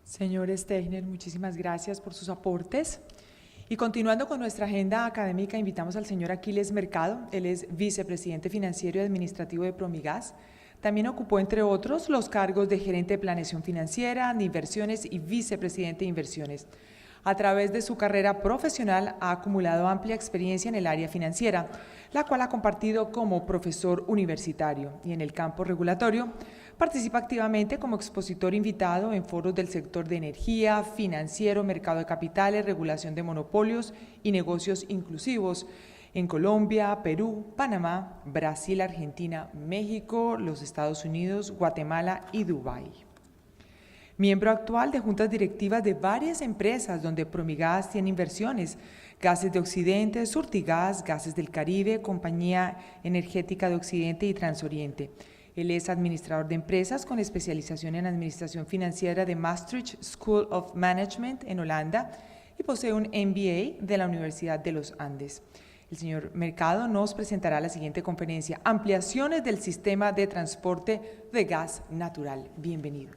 Señor Stegner, muchísimas gracias por sus aportes. Y continuando con nuestra agenda académica, invitamos al señor Aquiles Mercado. Él es vicepresidente financiero y administrativo de Promigas. También ocupó, entre otros, los cargos de gerente de planeación financiera, de inversiones y vicepresidente de inversiones. A través de su carrera profesional ha acumulado amplia experiencia en el área financiera, la cual ha compartido como profesor universitario, y en el campo regulatorio participa activamente como expositor invitado en foros del sector de energía, financiero, mercado de capitales, regulación de monopolios y negocios inclusivos en Colombia, Perú, Panamá, Brasil, Argentina, México, los Estados Unidos, Guatemala y Dubái. Miembro actual de juntas directivas de varias empresas donde Promigas tiene inversiones: Gases de Occidente, Surtigas, Gases del Caribe, Compañía Energética de Occidente y Transoriente. Él es administrador de empresas con especialización en administración financiera de Maastricht School of Management en Holanda y posee un MBA de la Universidad de los Andes. El señor Mercado nos presentará la siguiente conferencia: Ampliaciones del sistema de transporte de gas natural. Bienvenido.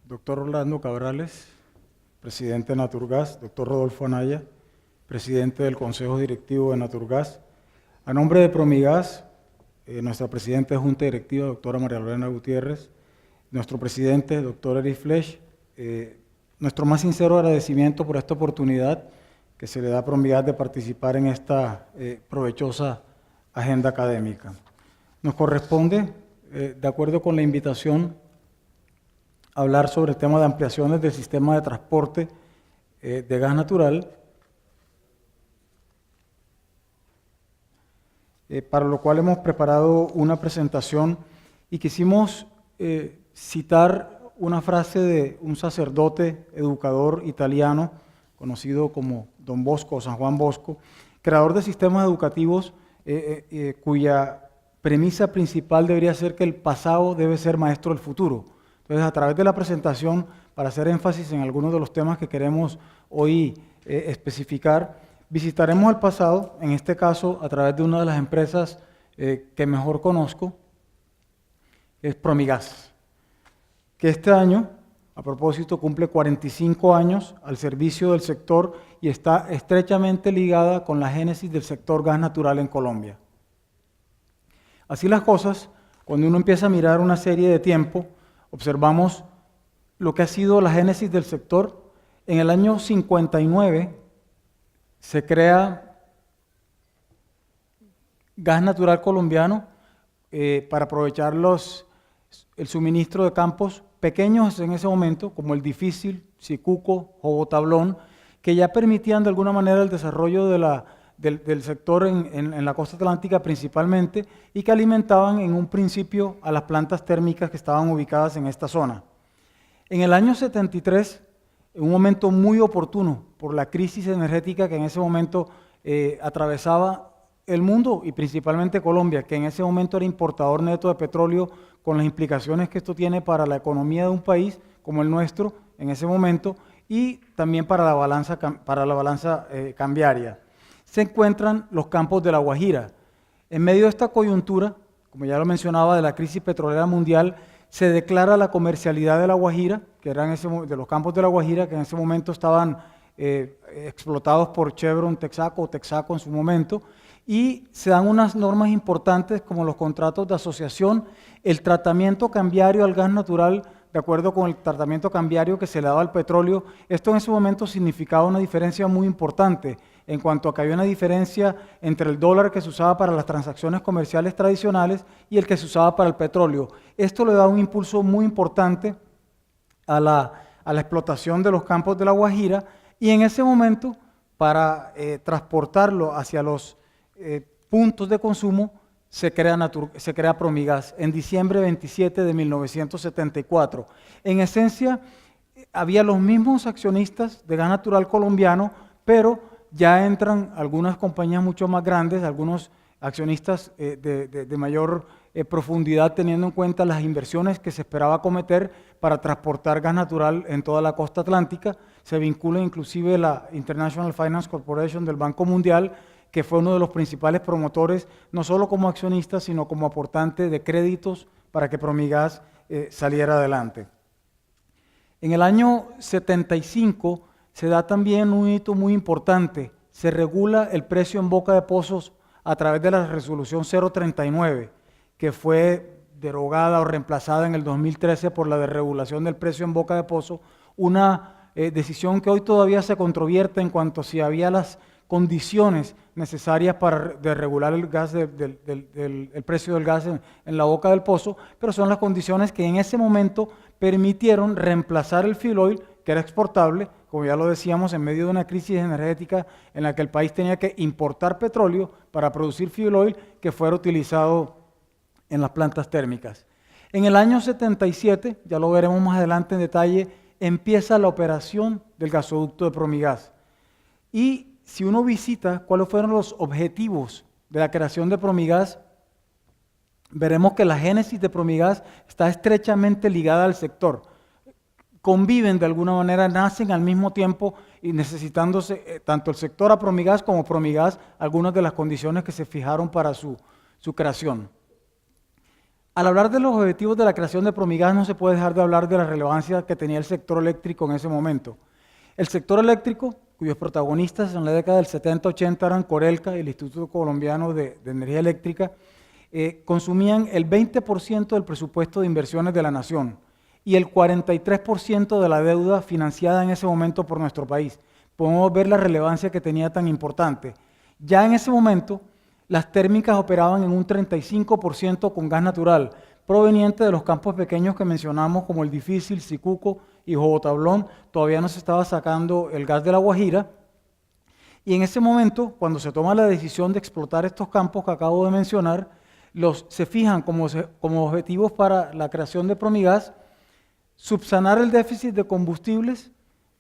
Doctor Orlando Cabrales, presidente de Naturgas. Doctor Rodolfo Anaya, presidente del Consejo Directivo de Naturgas. A nombre de Promigas, nuestra presidenta de Junta Directiva, doctora María Lorena Gutiérrez, nuestro presidente, doctor Eric Flesch, nuestro más sincero agradecimiento por esta oportunidad que se le da a Promigas de participar en esta provechosa agenda académica. Nos corresponde, de acuerdo con la invitación, hablar sobre el tema de ampliaciones del sistema de transporte de gas natural, para lo cual hemos preparado una presentación y quisimos citar una frase de un sacerdote educador italiano conocido como Don Bosco o San Juan Bosco, creador de sistemas educativos cuya premisa principal debería ser que el pasado debe ser maestro del futuro. Entonces, a través de la presentación, para hacer énfasis en algunos de los temas que queremos hoy especificar, visitaremos el pasado, en este caso a través de una de las empresas que mejor conozco, es Promigas, que este año, a propósito, cumple 45 años al servicio del sector y está estrechamente ligada con la génesis del sector gas natural en Colombia. Así las cosas, cuando uno empieza a mirar una serie de tiempo, observamos lo que ha sido la génesis del sector. En el año 59 se crea gas natural colombiano para aprovechar el suministro de campos pequeños en ese momento, como el Difícil, Sicuco, Jobo-Tablón, que ya permitían de alguna manera el desarrollo del sector en la costa atlántica principalmente, y que alimentaban en un principio a las plantas térmicas que estaban ubicadas en esta zona. En el año 73, en un momento muy oportuno por la crisis energética que en ese momento atravesaba el mundo y principalmente Colombia, que en ese momento era importador neto de petróleo, con las implicaciones que esto tiene para la economía de un país como el nuestro en ese momento y también para la balanza cambiaria. Se encuentran los campos de La Guajira. En medio de esta coyuntura, como ya lo mencionaba, de la crisis petrolera mundial, se declara la comercialidad de La Guajira, que eran de los campos de La Guajira, que en ese momento estaban explotados por Chevron, Texaco o Texaco en su momento, y se dan unas normas importantes como los contratos de asociación, el tratamiento cambiario al gas natural, de acuerdo con el tratamiento cambiario que se le daba al petróleo. Esto en ese momento significaba una diferencia muy importante en cuanto a que había una diferencia entre el dólar que se usaba para las transacciones comerciales tradicionales y el que se usaba para el petróleo. Esto le da un impulso muy importante a la explotación de los campos de La Guajira, y en ese momento, para transportarlo hacia los puntos de consumo, se crea Promigas en diciembre 27 de 1974. En esencia, había los mismos accionistas de gas natural colombiano, pero ya entran algunas compañías mucho más grandes, algunos accionistas de mayor profundidad, teniendo en cuenta las inversiones que se esperaba cometer para transportar gas natural en toda la costa atlántica. Se vincula inclusive la International Finance Corporation del Banco Mundial, que fue uno de los principales promotores, no solo como accionista, sino como aportante de créditos para que Promigas saliera adelante. En el año 75 se da también un hito muy importante. Se regula el precio en boca de pozos a través de la resolución 039, que fue derogada o reemplazada en el 2013 por la desregulación del precio en boca de pozo, una decisión que hoy todavía se controvierte en cuanto a si había las condiciones necesarias para regular el gas el precio del gas en la boca del pozo, pero son las condiciones que en ese momento permitieron reemplazar el fuel oil, que era exportable, como ya lo decíamos, en medio de una crisis energética en la que el país tenía que importar petróleo para producir fuel oil que fuera utilizado en las plantas térmicas. En el año 77, ya lo veremos más adelante en detalle, empieza la operación del gasoducto de Promigas. Y si uno visita cuáles fueron los objetivos de la creación de Promigas, veremos que la génesis de Promigas está estrechamente ligada al sector. Conviven de alguna manera, nacen al mismo tiempo y necesitándose tanto el sector a Promigas como Promigas algunas de las condiciones que se fijaron para su creación. Al hablar de los objetivos de la creación de Promigas no se puede dejar de hablar de la relevancia que tenía el sector eléctrico en ese momento. El sector eléctrico, cuyos protagonistas en la década del 70-80 eran Corelca y el Instituto Colombiano de Energía Eléctrica, consumían el 20% del presupuesto de inversiones de la nación y el 43% de la deuda financiada en ese momento por nuestro país. Podemos ver la relevancia que tenía tan importante. Ya en ese momento, las térmicas operaban en un 35% con gas natural, proveniente de los campos pequeños que mencionamos, como el Difícil, Sicuco y Jobotablón. Todavía no se estaba sacando el gas de La Guajira. Y en ese momento, cuando se toma la decisión de explotar estos campos que acabo de mencionar, se fijan como objetivos para la creación de Promigas, subsanar el déficit de combustibles,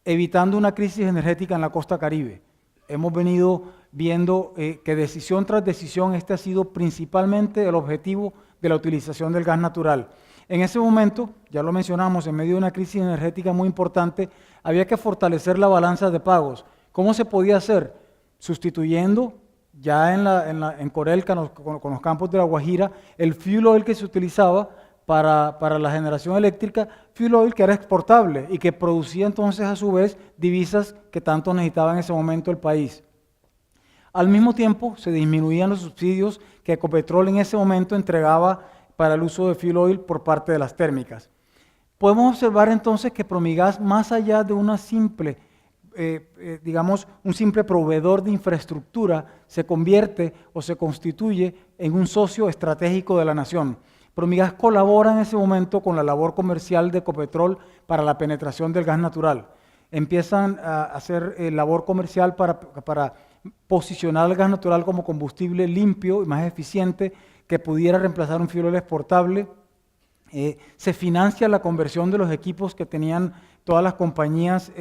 evitando una crisis energética en la costa Caribe. Hemos venido viendo que decisión tras decisión este ha sido principalmente el objetivo de la utilización del gas natural. En ese momento, ya lo mencionamos, en medio de una crisis energética muy importante, había que fortalecer la balanza de pagos. ¿Cómo se podía hacer? Sustituyendo ya en Corelca, con los campos de La Guajira, el fuel oil que se utilizaba para la generación eléctrica, fuel oil que era exportable y que producía entonces a su vez divisas que tanto necesitaba en ese momento el país. Al mismo tiempo se disminuían los subsidios que Ecopetrol en ese momento entregaba para el uso de fuel oil por parte de las térmicas. Podemos observar entonces que Promigas, más allá de una simple, un simple proveedor de infraestructura, se convierte o se constituye en un socio estratégico de la nación. Promigas colabora en ese momento con la labor comercial de Ecopetrol para la penetración del gas natural. Empiezan a hacer labor comercial para posicionar el gas natural como combustible limpio y más eficiente que pudiera reemplazar un fuel oil exportable. Se financia la conversión de los equipos que tenían todas las compañías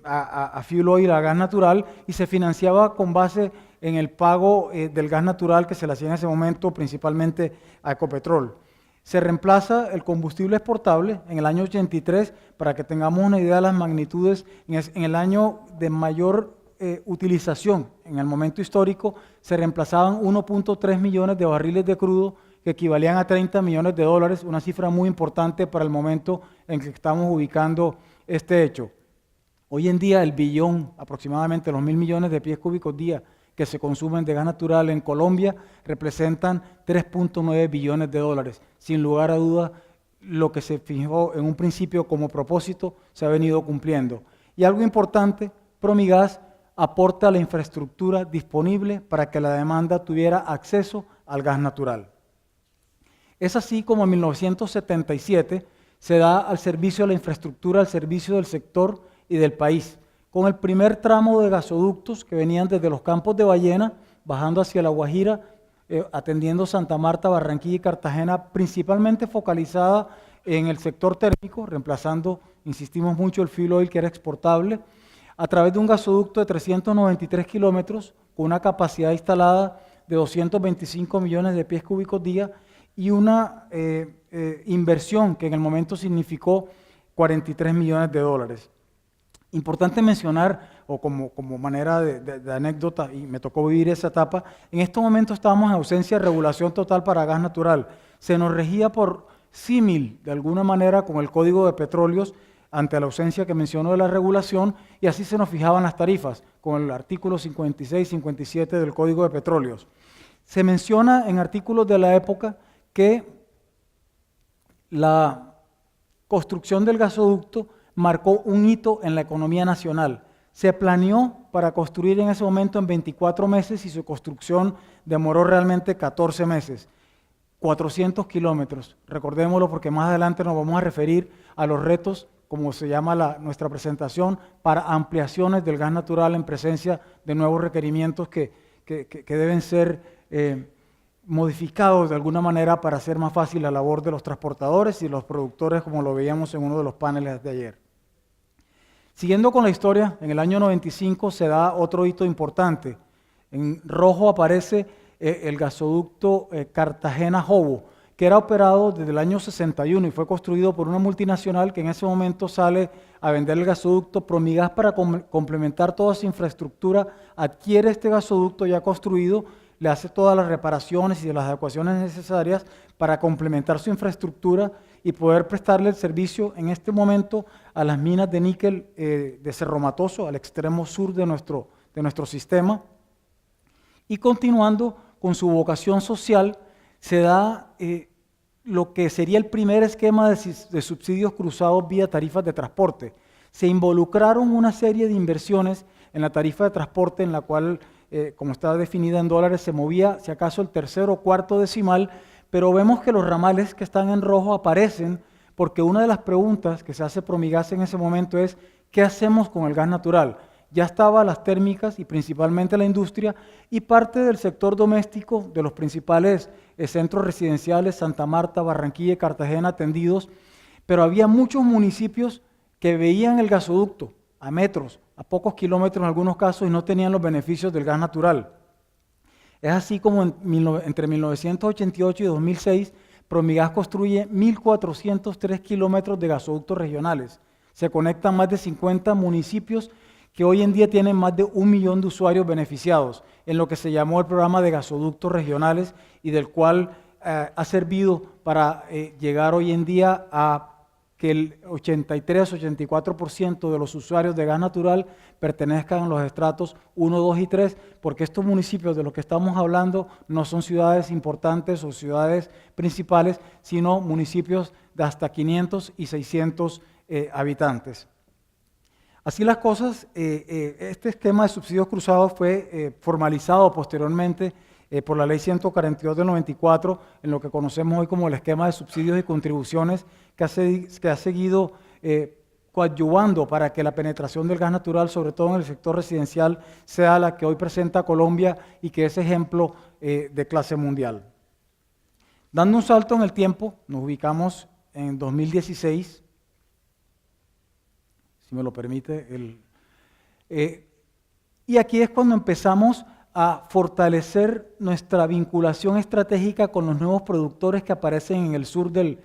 a fuel oil, a gas natural, y se financiaba con base en el pago del gas natural que se le hacía en ese momento principalmente a Ecopetrol. Se reemplaza el combustible exportable en el año 83, para que tengamos una idea de las magnitudes. En el año de mayor utilización, en el momento histórico, se reemplazaban 1.3 millones de barriles de crudo que equivalían a 30 millones de dólares, una cifra muy importante para el momento en que estamos ubicando este hecho. Hoy en día el billón, aproximadamente los 1.000 millones de pies cúbicos día que se consumen de gas natural en Colombia, representan 3.9 billones de dólares. Sin lugar a dudas, lo que se fijó en un principio como propósito se ha venido cumpliendo. Y algo importante, Promigas aporta la infraestructura disponible para que la demanda tuviera acceso al gas natural. Es así como en 1977 se da al servicio de la infraestructura, al servicio del sector y del país, con el primer tramo de gasoductos que venían desde los campos de Ballena, bajando hacia La Guajira, atendiendo Santa Marta, Barranquilla y Cartagena, principalmente focalizada en el sector térmico, reemplazando, insistimos mucho, el fuel oil que era exportable, a través de un gasoducto de 393 kilómetros, con una capacidad instalada de 225 millones de pies cúbicos día y una inversión que en el momento significó 43 millones de dólares. Importante mencionar, o como manera de anécdota, y me tocó vivir esa etapa, en estos momentos estábamos en ausencia de regulación total para gas natural. Se nos regía por símil, de alguna manera, con el Código de Petróleos, ante la ausencia que mencionó de la regulación, y así se nos fijaban las tarifas, con el artículo 56 y 57 del Código de Petróleos. Se menciona en artículos de la época que la construcción del gasoducto marcó un hito en la economía nacional. Se planeó para construir en ese momento en 24 meses y su construcción demoró realmente 14 meses. 400 kilómetros, recordémoslo porque más adelante nos vamos a referir a los retos, como se llama nuestra presentación, para ampliaciones del gas natural en presencia de nuevos requerimientos que deben ser modificados de alguna manera para hacer más fácil la labor de los transportadores y los productores, como lo veíamos en uno de los paneles de ayer. Siguiendo con la historia, en el año 95 se da otro hito importante. En rojo aparece el gasoducto Cartagena-Jobo, que era operado desde el año 61 y fue construido por una multinacional que en ese momento sale a vender el gasoducto. Promigas, para complementar toda su infraestructura, adquiere este gasoducto ya construido, le hace todas las reparaciones y las adecuaciones necesarias para complementar su infraestructura y poder prestarle el servicio en este momento a las minas de níquel de Cerro Matoso, al extremo sur de nuestro sistema. Y continuando con su vocación social, se da lo que sería el primer esquema de subsidios cruzados vía tarifas de transporte. Se involucraron una serie de inversiones en la tarifa de transporte, en la cual, como está definida en dólares, se movía, si acaso, el tercero o cuarto decimal, pero vemos que los ramales que están en rojo aparecen porque una de las preguntas que se hace Promigas en ese momento es ¿qué hacemos con el gas natural? Ya estaban las térmicas y principalmente la industria y parte del sector doméstico de los principales centros residenciales, Santa Marta, Barranquilla y Cartagena atendidos, pero había muchos municipios que veían el gasoducto a metros, a pocos kilómetros en algunos casos, y no tenían los beneficios del gas natural. Es así como entre 1988 y 2006, Promigas construye 1.403 kilómetros de gasoductos regionales. Se conectan más de 50 municipios que hoy en día tienen más de 1 millón de usuarios beneficiados en lo que se llamó el programa de gasoductos regionales y del cual ha servido para llegar hoy en día a que el 83-84% de los usuarios de gas natural pertenezcan a los estratos 1, 2 y 3, porque estos municipios de los que estamos hablando no son ciudades importantes o ciudades principales, sino municipios de hasta 500 y 600 habitantes. Así las cosas, este esquema de subsidios cruzados fue formalizado posteriormente por la Ley 142 del 94, en lo que conocemos hoy como el esquema de subsidios y contribuciones, que ha seguido coadyuvando para que la penetración del gas natural, sobre todo en el sector residencial, sea la que hoy presenta Colombia y que es ejemplo de clase mundial. Dando un salto en el tiempo, nos ubicamos en 2016, si me lo permite, y aquí es cuando empezamos a fortalecer nuestra vinculación estratégica con los nuevos productores que aparecen en el sur del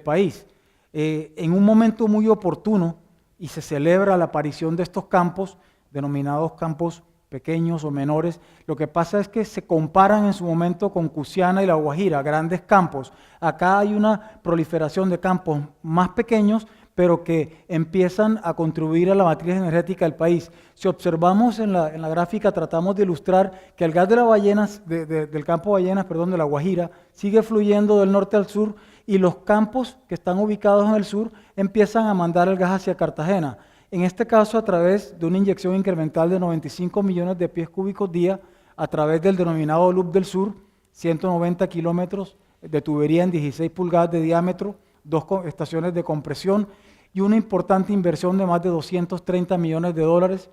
país. En un momento muy oportuno, y se celebra la aparición de estos campos, denominados campos pequeños o menores. Lo que pasa es que se comparan en su momento con Cusiana y La Guajira, grandes campos. Acá hay una proliferación de campos más pequeños, pero que empiezan a contribuir a la matriz energética del país. Si observamos en la gráfica, tratamos de ilustrar que el gas de del campo ballenas, de La Guajira, sigue fluyendo del norte al sur y los campos que están ubicados en el sur empiezan a mandar el gas hacia Cartagena. En este caso, a través de una inyección incremental de 95 millones de pies cúbicos día, a través del denominado Loop del Sur, 190 kilómetros de tubería en 16 pulgadas de diámetro, 2 estaciones de compresión y una importante inversión de más de 230 millones de dólares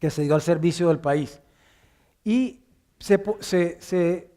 que se dio al servicio del país. Y se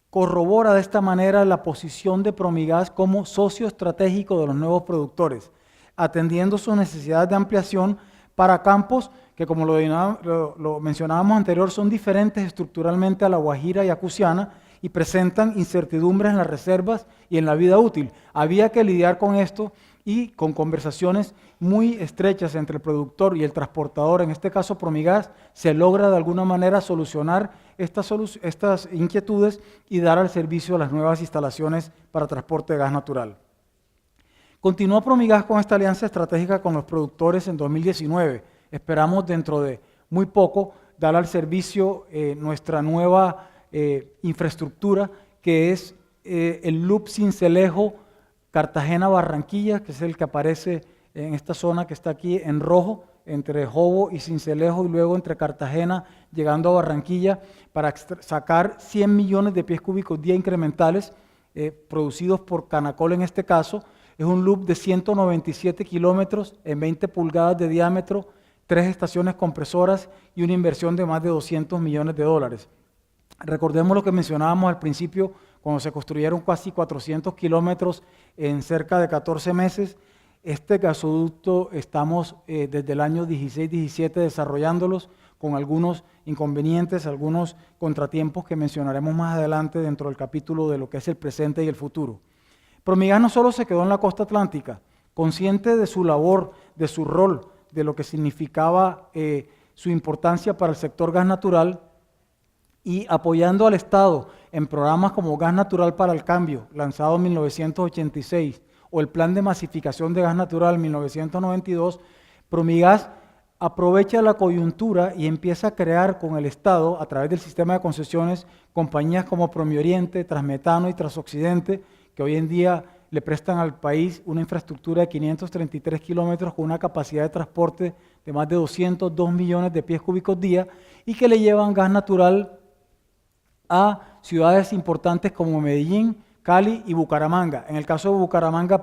corrobora de esta manera la posición de Promigas como socio estratégico de los nuevos productores, atendiendo sus necesidades de ampliación para campos que, como lo mencionábamos anterior, son diferentes estructuralmente a La Guajira y a Cusiana y presentan incertidumbres en las reservas y en la vida útil. Había que lidiar con esto y con conversaciones muy estrechas entre el productor y el transportador, en este caso Promigas, se logra de alguna manera solucionar estas inquietudes y dar al servicio a las nuevas instalaciones para transporte de gas natural. Continuó Promigas con esta alianza estratégica con los productores en 2019. Esperamos dentro de muy poco dar al servicio nuestra nueva infraestructura, que es el loop Sincelejo, Cartagena-Barranquilla, que es el que aparece en esta zona que está aquí en rojo, entre Jobo y Sincelejo, y luego entre Cartagena, llegando a Barranquilla, para sacar 100 millones de pies cúbicos día incrementales, producidos por Canacol en este caso. Es un loop de 197 kilómetros en 20 pulgadas de diámetro, 3 estaciones compresoras y una inversión de más de 200 millones de dólares. Recordemos lo que mencionábamos al principio, cuando se construyeron casi 400 kilómetros en cerca de 14 meses. Este gasoducto estamos desde el año 16-17 desarrollándolos con algunos inconvenientes, algunos contratiempos que mencionaremos más adelante dentro del capítulo de lo que es el presente y el futuro. Promigas no solo se quedó en la costa atlántica, consciente de su labor, de su rol, de lo que significaba su importancia para el sector gas natural, y apoyando al Estado en programas como Gas Natural para el Cambio, lanzado en 1986, o el Plan de Masificación de Gas Natural en 1992, Promigas aprovecha la coyuntura y empieza a crear con el Estado, a través del sistema de concesiones, compañías como Promioriente, Transmetano y Transoccidente, que hoy en día le prestan al país una infraestructura de 533 kilómetros con una capacidad de transporte de más de 202 millones de pies cúbicos día y que le llevan gas natural a ciudades importantes como Medellín, Cali y Bucaramanga. En el caso de Bucaramanga,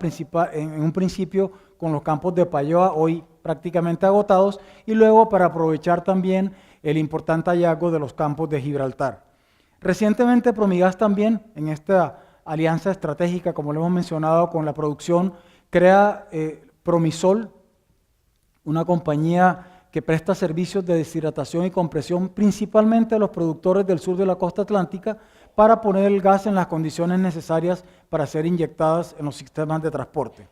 en un principio con los campos de Payoa, hoy prácticamente agotados, y luego para aprovechar también el importante hallazgo de los campos de Gibraltar. Recientemente Promigas también, en esta alianza estratégica, como lo hemos mencionado con la producción, crea Promisol, una compañía que presta servicios de deshidratación y compresión principalmente a los productores del sur de la costa atlántica para poner el gas en las condiciones necesarias para ser inyectadas en los sistemas de transporte.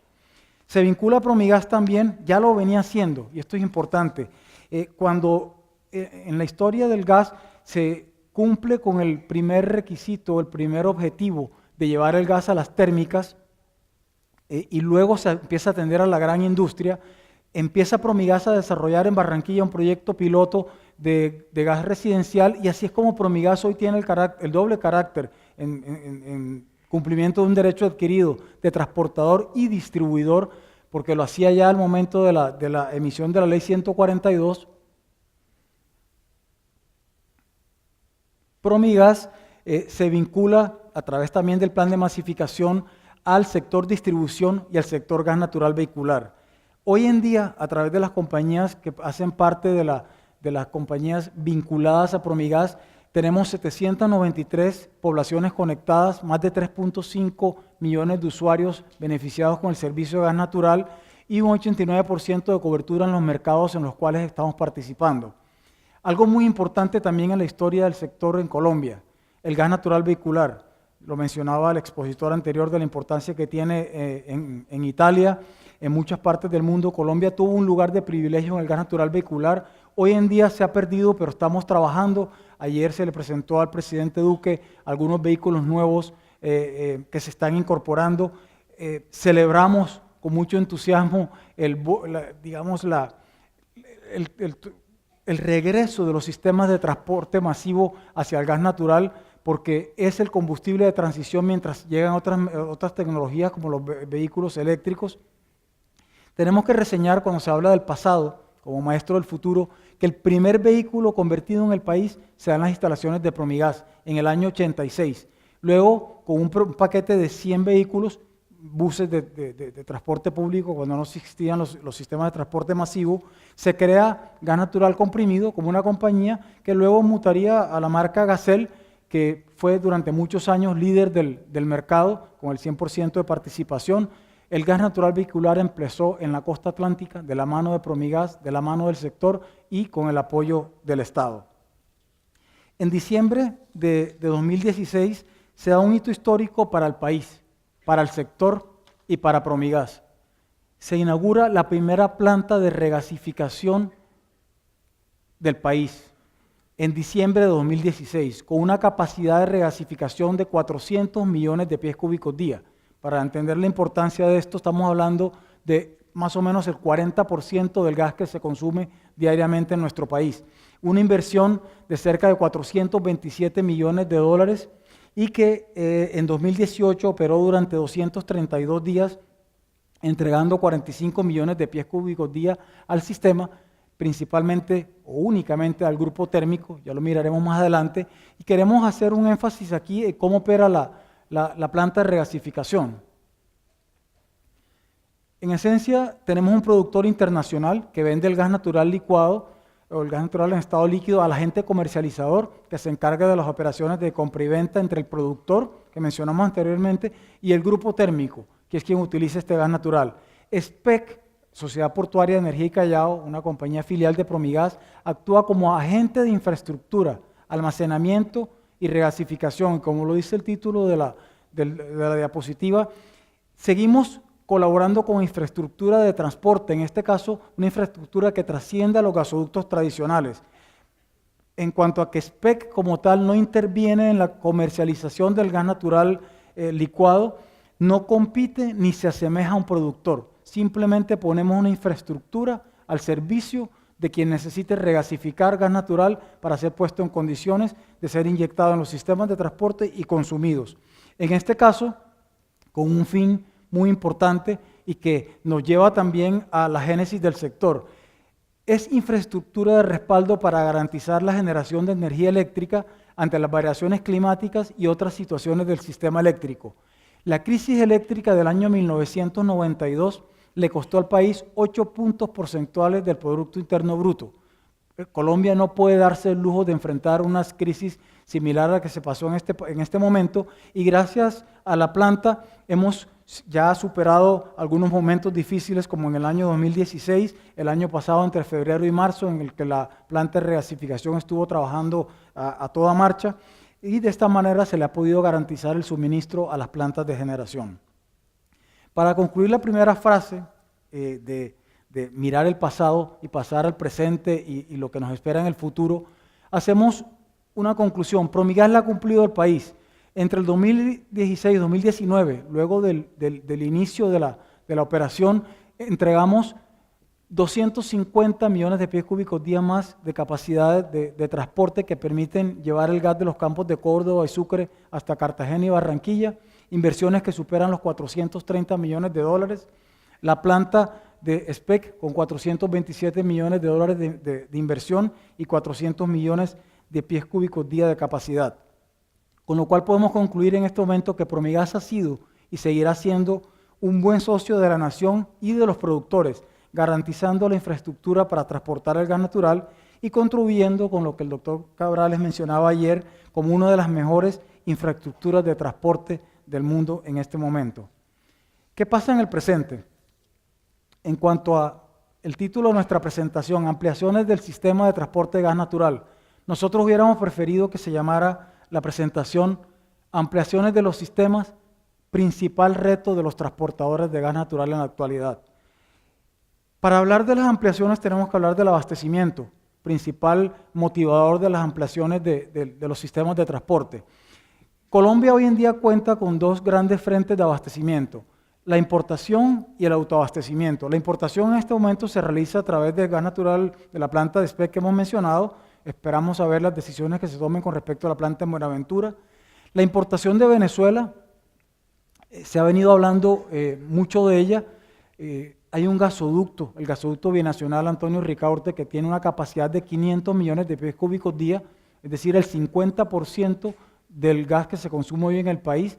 Se vincula a Promigas también, ya lo venía haciendo, y esto es importante, cuando en la historia del gas se cumple con el primer requisito, el primer objetivo de llevar el gas a las térmicas y luego se empieza a atender a la gran industria, empieza Promigas a desarrollar en Barranquilla un proyecto piloto de gas residencial y así es como Promigas hoy tiene el doble carácter en cumplimiento de un derecho adquirido de transportador y distribuidor, porque lo hacía ya al momento de la emisión de la ley 142. Promigas se vincula a través también del plan de masificación al sector distribución y al sector gas natural vehicular. Hoy en día, a través de las compañías que hacen parte de las compañías vinculadas a Promigas, tenemos 793 poblaciones conectadas, más de 3.5 millones de usuarios beneficiados con el servicio de gas natural y un 89% de cobertura en los mercados en los cuales estamos participando. Algo muy importante también en la historia del sector en Colombia, el gas natural vehicular. Lo mencionaba el expositor anterior de la importancia que tiene en Italia, en muchas partes del mundo. Colombia tuvo un lugar de privilegio en el gas natural vehicular. Hoy en día se ha perdido, pero estamos trabajando. Ayer se le presentó al presidente Duque algunos vehículos nuevos que se están incorporando. Celebramos con mucho entusiasmo el regreso de los sistemas de transporte masivo hacia el gas natural, porque es el combustible de transición mientras llegan otras tecnologías como los vehículos eléctricos. Tenemos que reseñar, cuando se habla del pasado, como maestro del futuro, que el primer vehículo convertido en el país se da en las instalaciones de Promigas en el año 86. Luego, con un paquete de 100 vehículos, buses de transporte público, cuando no existían los sistemas de transporte masivo, se crea Gas Natural Comprimido como una compañía que luego mutaría a la marca Gasel, que fue durante muchos años líder del mercado con el 100% de participación. El gas natural vehicular empezó en la costa atlántica de la mano de Promigas, de la mano del sector y con el apoyo del Estado. En diciembre de 2016 se da un hito histórico para el país, para el sector y para Promigas. Se inaugura la primera planta de regasificación del país en diciembre de 2016, con una capacidad de regasificación de 400 millones de pies cúbicos día. Para entender la importancia de esto, estamos hablando de más o menos el 40% del gas que se consume diariamente en nuestro país. Una inversión de cerca de 427 millones de dólares y que en 2018 operó durante 232 días, entregando 45 millones de pies cúbicos día al sistema, principalmente o únicamente al grupo térmico, ya lo miraremos más adelante, y queremos hacer un énfasis aquí en cómo opera la planta de regasificación. En esencia, tenemos un productor internacional que vende el gas natural licuado o el gas natural en estado líquido al agente comercializador que se encarga de las operaciones de compra y venta entre el productor, que mencionamos anteriormente, y el grupo térmico, que es quien utiliza este gas natural. SPEC, Sociedad Portuaria de Energía y Callao, una compañía filial de Promigas, actúa como agente de infraestructura, almacenamiento y regasificación. Como lo dice el título de la diapositiva, seguimos colaborando con infraestructura de transporte, en este caso una infraestructura que trasciende a los gasoductos tradicionales. En cuanto a que SPEC como tal no interviene en la comercialización del gas natural licuado, no compite ni se asemeja a un productor. Simplemente ponemos una infraestructura al servicio de quien necesite regasificar gas natural para ser puesto en condiciones de ser inyectado en los sistemas de transporte y consumidos. En este caso, con un fin muy importante y que nos lleva también a la génesis del sector. Es infraestructura de respaldo para garantizar la generación de energía eléctrica ante las variaciones climáticas y otras situaciones del sistema eléctrico. La crisis eléctrica del año 1992 le costó al país 8 puntos porcentuales del Producto Interno Bruto. Colombia no puede darse el lujo de enfrentar una crisis similar a la que se pasó en este momento, y gracias a la planta hemos ya superado algunos momentos difíciles, como en el año 2016, el año pasado entre febrero y marzo, en el que la planta de regasificación estuvo trabajando a toda marcha, y de esta manera se le ha podido garantizar el suministro a las plantas de generación. Para concluir la primera frase de mirar el pasado y pasar al presente y lo que nos espera en el futuro, hacemos una conclusión. Promigas la ha cumplido el país. Entre el 2016 y 2019, luego del inicio de la operación, entregamos 250 millones de pies cúbicos día más de capacidad de transporte que permiten llevar el gas de los campos de Córdoba y Sucre hasta Cartagena y Barranquilla, inversiones que superan los 430 millones de dólares. La planta de SPEC con 427 millones de dólares de inversión y 400 millones de pies cúbicos día de capacidad. Con lo cual podemos concluir en este momento que Promigas ha sido y seguirá siendo un buen socio de la nación y de los productores, garantizando la infraestructura para transportar el gas natural y contribuyendo con lo que el doctor Cabrales mencionaba ayer como una de las mejores infraestructuras de transporte del mundo en este momento. ¿Qué pasa en el presente? En cuanto a el título de nuestra presentación, ampliaciones del sistema de transporte de gas natural, nosotros hubiéramos preferido que se llamara la presentación ampliaciones de los sistemas, principal reto de los transportadores de gas natural en la actualidad. Para hablar de las ampliaciones tenemos que hablar del abastecimiento, principal motivador de las ampliaciones de los sistemas de transporte. Colombia hoy en día cuenta con dos grandes frentes de abastecimiento, la importación y el autoabastecimiento. La importación en este momento se realiza a través del gas natural de la planta de SPEC que hemos mencionado. Esperamos saber las decisiones que se tomen con respecto a la planta en Buenaventura. La importación de Venezuela, se ha venido hablando mucho de ella. Hay un gasoducto, el gasoducto binacional Antonio Ricaurte, que tiene una capacidad de 500 millones de pies cúbicos día, es decir, el 50% del gas que se consume hoy en el país.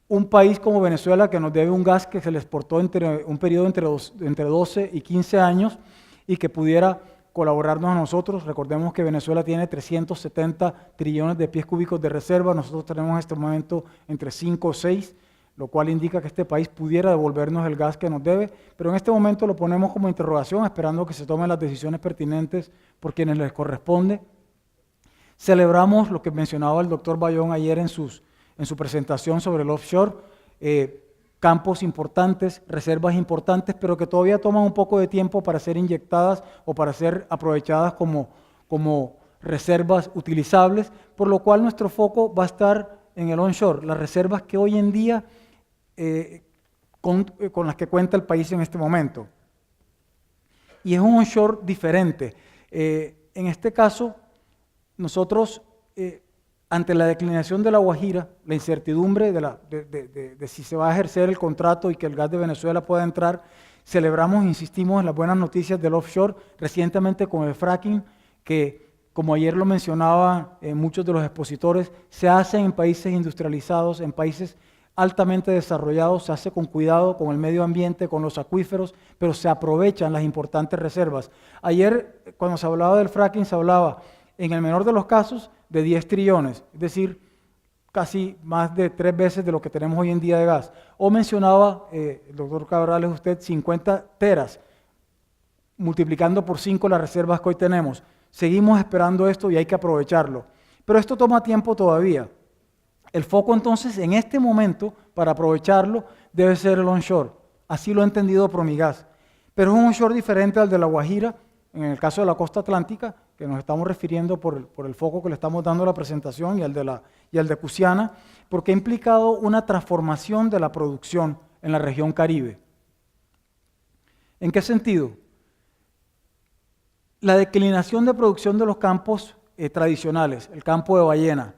Un país como Venezuela que nos debe un gas que se le exportó entre un periodo entre 12 y 15 años y que pudiera colaborarnos a nosotros. Recordemos que Venezuela tiene 370 trillones de pies cúbicos de reserva, nosotros tenemos en este momento entre 5 o 6, lo cual indica que este país pudiera devolvernos el gas que nos debe, pero en este momento lo ponemos como interrogación, esperando que se tomen las decisiones pertinentes por quienes les corresponde. Celebramos lo que mencionaba el doctor Bayón ayer en su presentación sobre el offshore, campos importantes, reservas importantes, pero que todavía toman un poco de tiempo para ser inyectadas o para ser aprovechadas como reservas utilizables, por lo cual nuestro foco va a estar en el onshore, las reservas que hoy en día con las que cuenta el país en este momento. Y es un onshore diferente. En este caso, nosotros, ante la declinación de La Guajira, la incertidumbre de si se va a ejercer el contrato y que el gas de Venezuela pueda entrar, celebramos, insistimos en las buenas noticias del offshore, recientemente con el fracking, que, como ayer lo mencionaba muchos de los expositores, se hace en países industrializados, en países altamente desarrollados, se hace con cuidado, con el medio ambiente, con los acuíferos, pero se aprovechan las importantes reservas. Ayer, cuando se hablaba del fracking, se hablaba, en el menor de los casos, de 10 trillones, es decir, casi más de 3 veces de lo que tenemos hoy en día de gas. O mencionaba, el doctor Cabrales, usted, 50 teras, multiplicando por 5 las reservas que hoy tenemos. Seguimos esperando esto y hay que aprovecharlo. Pero esto toma tiempo todavía. El foco entonces en este momento para aprovecharlo debe ser el onshore. Así lo ha entendido Promigas. Pero es un onshore diferente al de La Guajira, en el caso de la costa atlántica, que nos estamos refiriendo por el foco que le estamos dando a la presentación y al de Cusiana, porque ha implicado una transformación de la producción en la región Caribe. ¿En qué sentido? La declinación de producción de los campos tradicionales, el campo de ballena,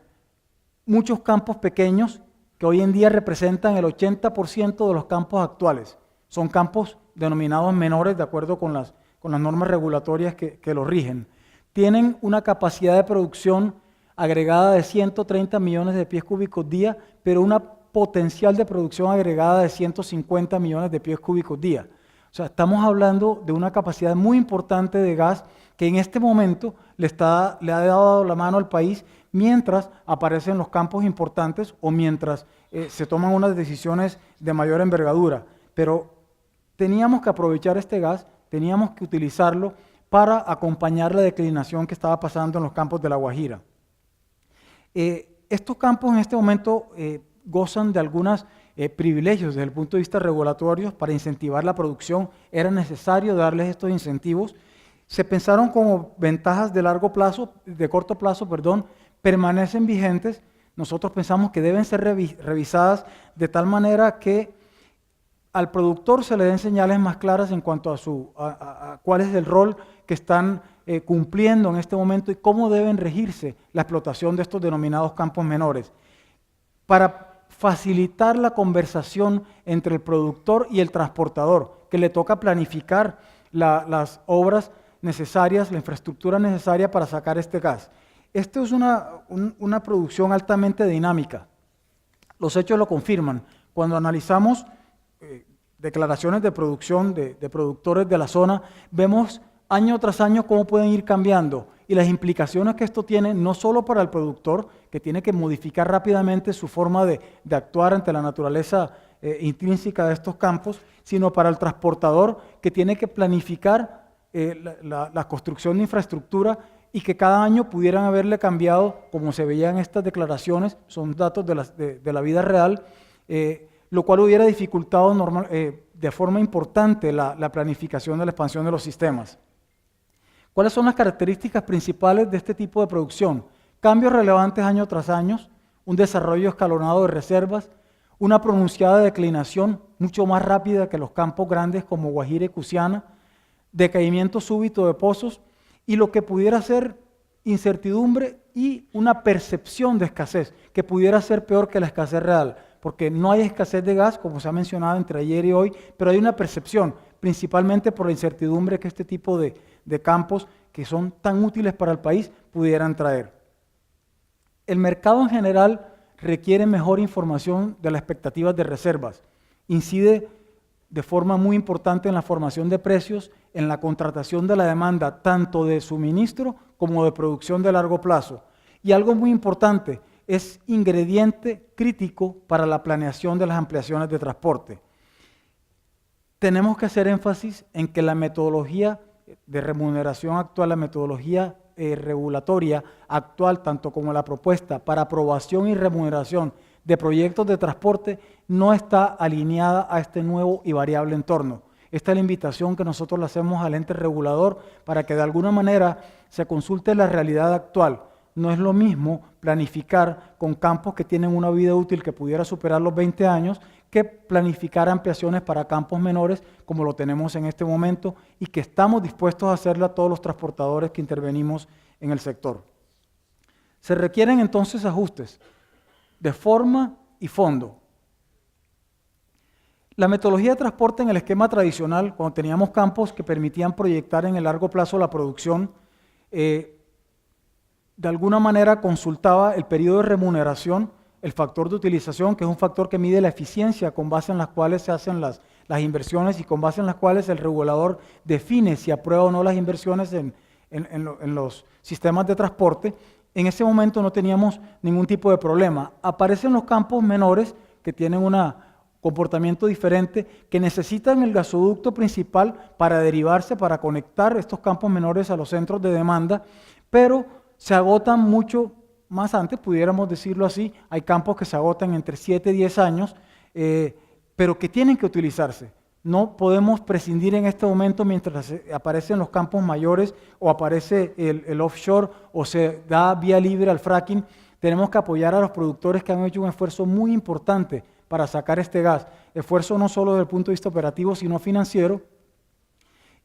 muchos campos pequeños que hoy en día representan el 80% de los campos actuales. Son campos denominados menores de acuerdo con las normas regulatorias que los rigen. Tienen una capacidad de producción agregada de 130 millones de pies cúbicos día, pero una potencial de producción agregada de 150 millones de pies cúbicos día. O sea, estamos hablando de una capacidad muy importante de gas que en este momento le ha dado la mano al país mientras aparecen los campos importantes o mientras se toman unas decisiones de mayor envergadura. Pero teníamos que aprovechar este gas, teníamos que utilizarlo para acompañar la declinación que estaba pasando en los campos de La Guajira. Estos campos en este momento gozan de algunos privilegios desde el punto de vista regulatorio para incentivar la producción. Era necesario darles estos incentivos. Se pensaron como ventajas de corto plazo, permanecen vigentes. Nosotros pensamos que deben ser revisadas de tal manera que al productor se le den señales más claras en cuanto a cuál es el rol que están cumpliendo en este momento y cómo deben regirse la explotación de estos denominados campos menores. Para facilitar la conversación entre el productor y el transportador, que le toca planificar las obras necesarias, la infraestructura necesaria para sacar este gas. Esto es una producción altamente dinámica. Los hechos lo confirman. Cuando analizamos declaraciones de producción de productores de la zona, vemos año tras año cómo pueden ir cambiando y las implicaciones que esto tiene no solo para el productor, que tiene que modificar rápidamente su forma de actuar ante la naturaleza intrínseca de estos campos, sino para el transportador, que tiene que planificar la construcción de infraestructura y que cada año pudieran haberle cambiado, como se veía en estas declaraciones, son datos de la vida real, lo cual hubiera dificultado de forma importante la planificación de la expansión de los sistemas. ¿Cuáles son las características principales de este tipo de producción? Cambios relevantes año tras año, un desarrollo escalonado de reservas, una pronunciada declinación mucho más rápida que los campos grandes como Guajira y Cusiana, decaimiento súbito de pozos y lo que pudiera ser incertidumbre y una percepción de escasez, que pudiera ser peor que la escasez real, porque no hay escasez de gas, como se ha mencionado entre ayer y hoy, pero hay una percepción, principalmente por la incertidumbre que este tipo de campos, que son tan útiles para el país, pudieran traer. El mercado en general requiere mejor información de las expectativas de reservas, incide de forma muy importante en la formación de precios, en la contratación de la demanda, tanto de suministro como de producción de largo plazo. Y algo muy importante, es ingrediente crítico para la planeación de las ampliaciones de transporte. Tenemos que hacer énfasis en que la metodología de remuneración actual, la metodología regulatoria actual, tanto como la propuesta para aprobación y remuneración de proyectos de transporte, no está alineada a este nuevo y variable entorno. Esta es la invitación que nosotros le hacemos al ente regulador para que de alguna manera se consulte la realidad actual. No es lo mismo planificar con campos que tienen una vida útil que pudiera superar los 20 años que planificar ampliaciones para campos menores como lo tenemos en este momento y que estamos dispuestos a hacerle a todos los transportadores que intervenimos en el sector. Se requieren entonces ajustes de forma y fondo. La metodología de transporte en el esquema tradicional, cuando teníamos campos que permitían proyectar en el largo plazo la producción, de alguna manera consultaba el periodo de remuneración, el factor de utilización, que es un factor que mide la eficiencia con base en las cuales se hacen las inversiones y con base en las cuales el regulador define si aprueba o no las inversiones en los sistemas de transporte. En ese momento no teníamos ningún tipo de problema. Aparecen los campos menores que tienen un comportamiento diferente, que necesitan el gasoducto principal para derivarse, para conectar estos campos menores a los centros de demanda, pero se agotan mucho más antes, pudiéramos decirlo así. Hay campos que se agotan entre 7 y 10 años, pero que tienen que utilizarse. No podemos prescindir en este momento mientras aparecen los campos mayores o aparece el offshore o se da vía libre al fracking. Tenemos que apoyar a los productores que han hecho un esfuerzo muy importante para sacar este gas. Esfuerzo no solo desde el punto de vista operativo, sino financiero.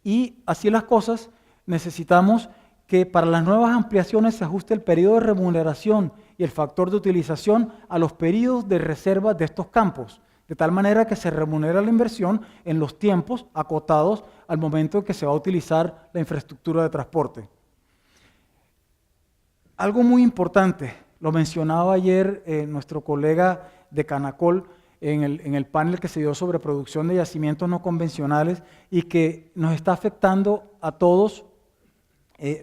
Y así las cosas, necesitamos que para las nuevas ampliaciones se ajuste el periodo de remuneración y el factor de utilización a los periodos de reserva de estos campos, de tal manera que se remunera la inversión en los tiempos acotados al momento en que se va a utilizar la infraestructura de transporte. Algo muy importante, lo mencionaba ayer nuestro colega de Canacol en el panel que se dio sobre producción de yacimientos no convencionales y que nos está afectando a todos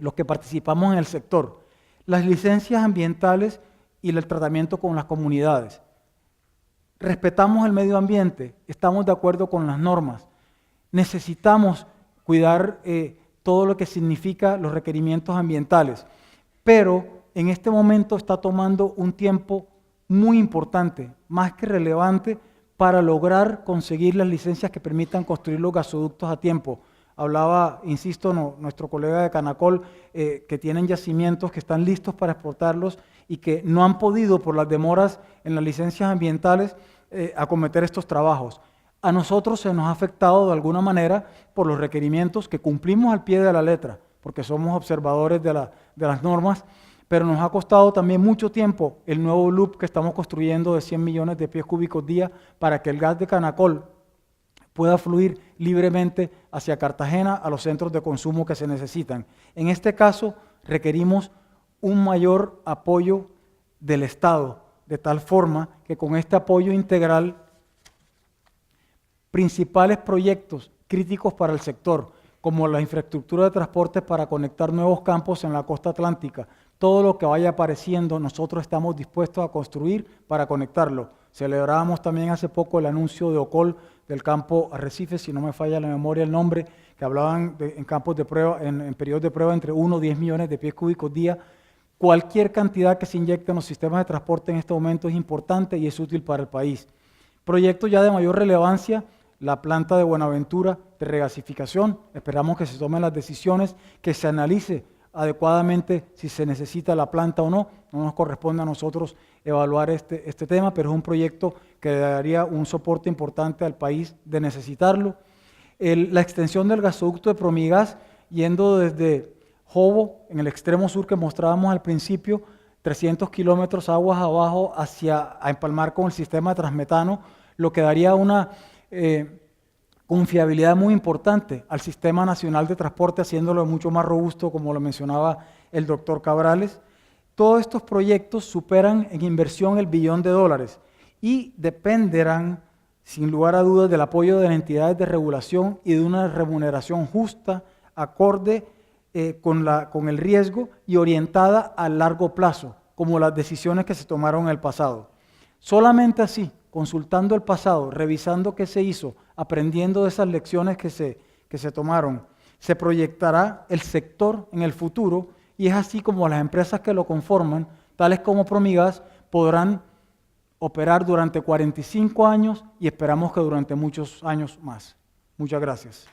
los que participamos en el sector. Las licencias ambientales y el tratamiento con las comunidades. Respetamos el medio ambiente, estamos de acuerdo con las normas. Necesitamos cuidar todo lo que significa los requerimientos ambientales, pero en este momento está tomando un tiempo muy importante, más que relevante, para lograr conseguir las licencias que permitan construir los gasoductos a tiempo. Hablaba, insisto, nuestro colega de Canacol, que tienen yacimientos que están listos para exportarlos y que no han podido, por las demoras en las licencias ambientales, acometer estos trabajos. A nosotros se nos ha afectado de alguna manera por los requerimientos que cumplimos al pie de la letra, porque somos observadores de las normas, pero nos ha costado también mucho tiempo el nuevo loop que estamos construyendo de 100 millones de pies cúbicos día para que el gas de Canacol pueda fluir libremente hacia Cartagena a los centros de consumo que se necesitan. En este caso, requerimos un mayor apoyo del Estado, de tal forma que con este apoyo integral, principales proyectos críticos para el sector, como la infraestructura de transporte para conectar nuevos campos en la costa atlántica, todo lo que vaya apareciendo, nosotros estamos dispuestos a construir para conectarlo. Celebrábamos también hace poco el anuncio de OCOL del campo Arrecife, si no me falla la memoria el nombre, que hablaban en campos de prueba, en periodos de prueba entre 1 o 10 millones de pies cúbicos día. Cualquier cantidad que se inyecte en los sistemas de transporte en este momento es importante y es útil para el país. Proyectos ya de mayor relevancia, la planta de Buenaventura de regasificación. Esperamos que se tomen las decisiones, que se analice adecuadamente si se necesita la planta o no. No nos corresponde a nosotros evaluar este tema, pero es un proyecto que daría un soporte importante al país de necesitarlo. La extensión del gasoducto de Promigas, yendo desde Jobo, en el extremo sur que mostrábamos al principio, 300 kilómetros aguas abajo a empalmar con el sistema de Transmetano, lo que daría una confiabilidad muy importante al Sistema Nacional de Transporte, haciéndolo mucho más robusto, como lo mencionaba el doctor Cabrales. Todos estos proyectos superan en inversión el $1 billón y dependerán, sin lugar a dudas, del apoyo de las entidades de regulación y de una remuneración justa, acorde con el riesgo y orientada a largo plazo, como las decisiones que se tomaron en el pasado. Solamente así, consultando el pasado, revisando qué se hizo, aprendiendo de esas lecciones que se tomaron, se proyectará el sector en el futuro y es así como las empresas que lo conforman, tales como Promigas, podrán operar durante 45 años y esperamos que durante muchos años más. Muchas gracias.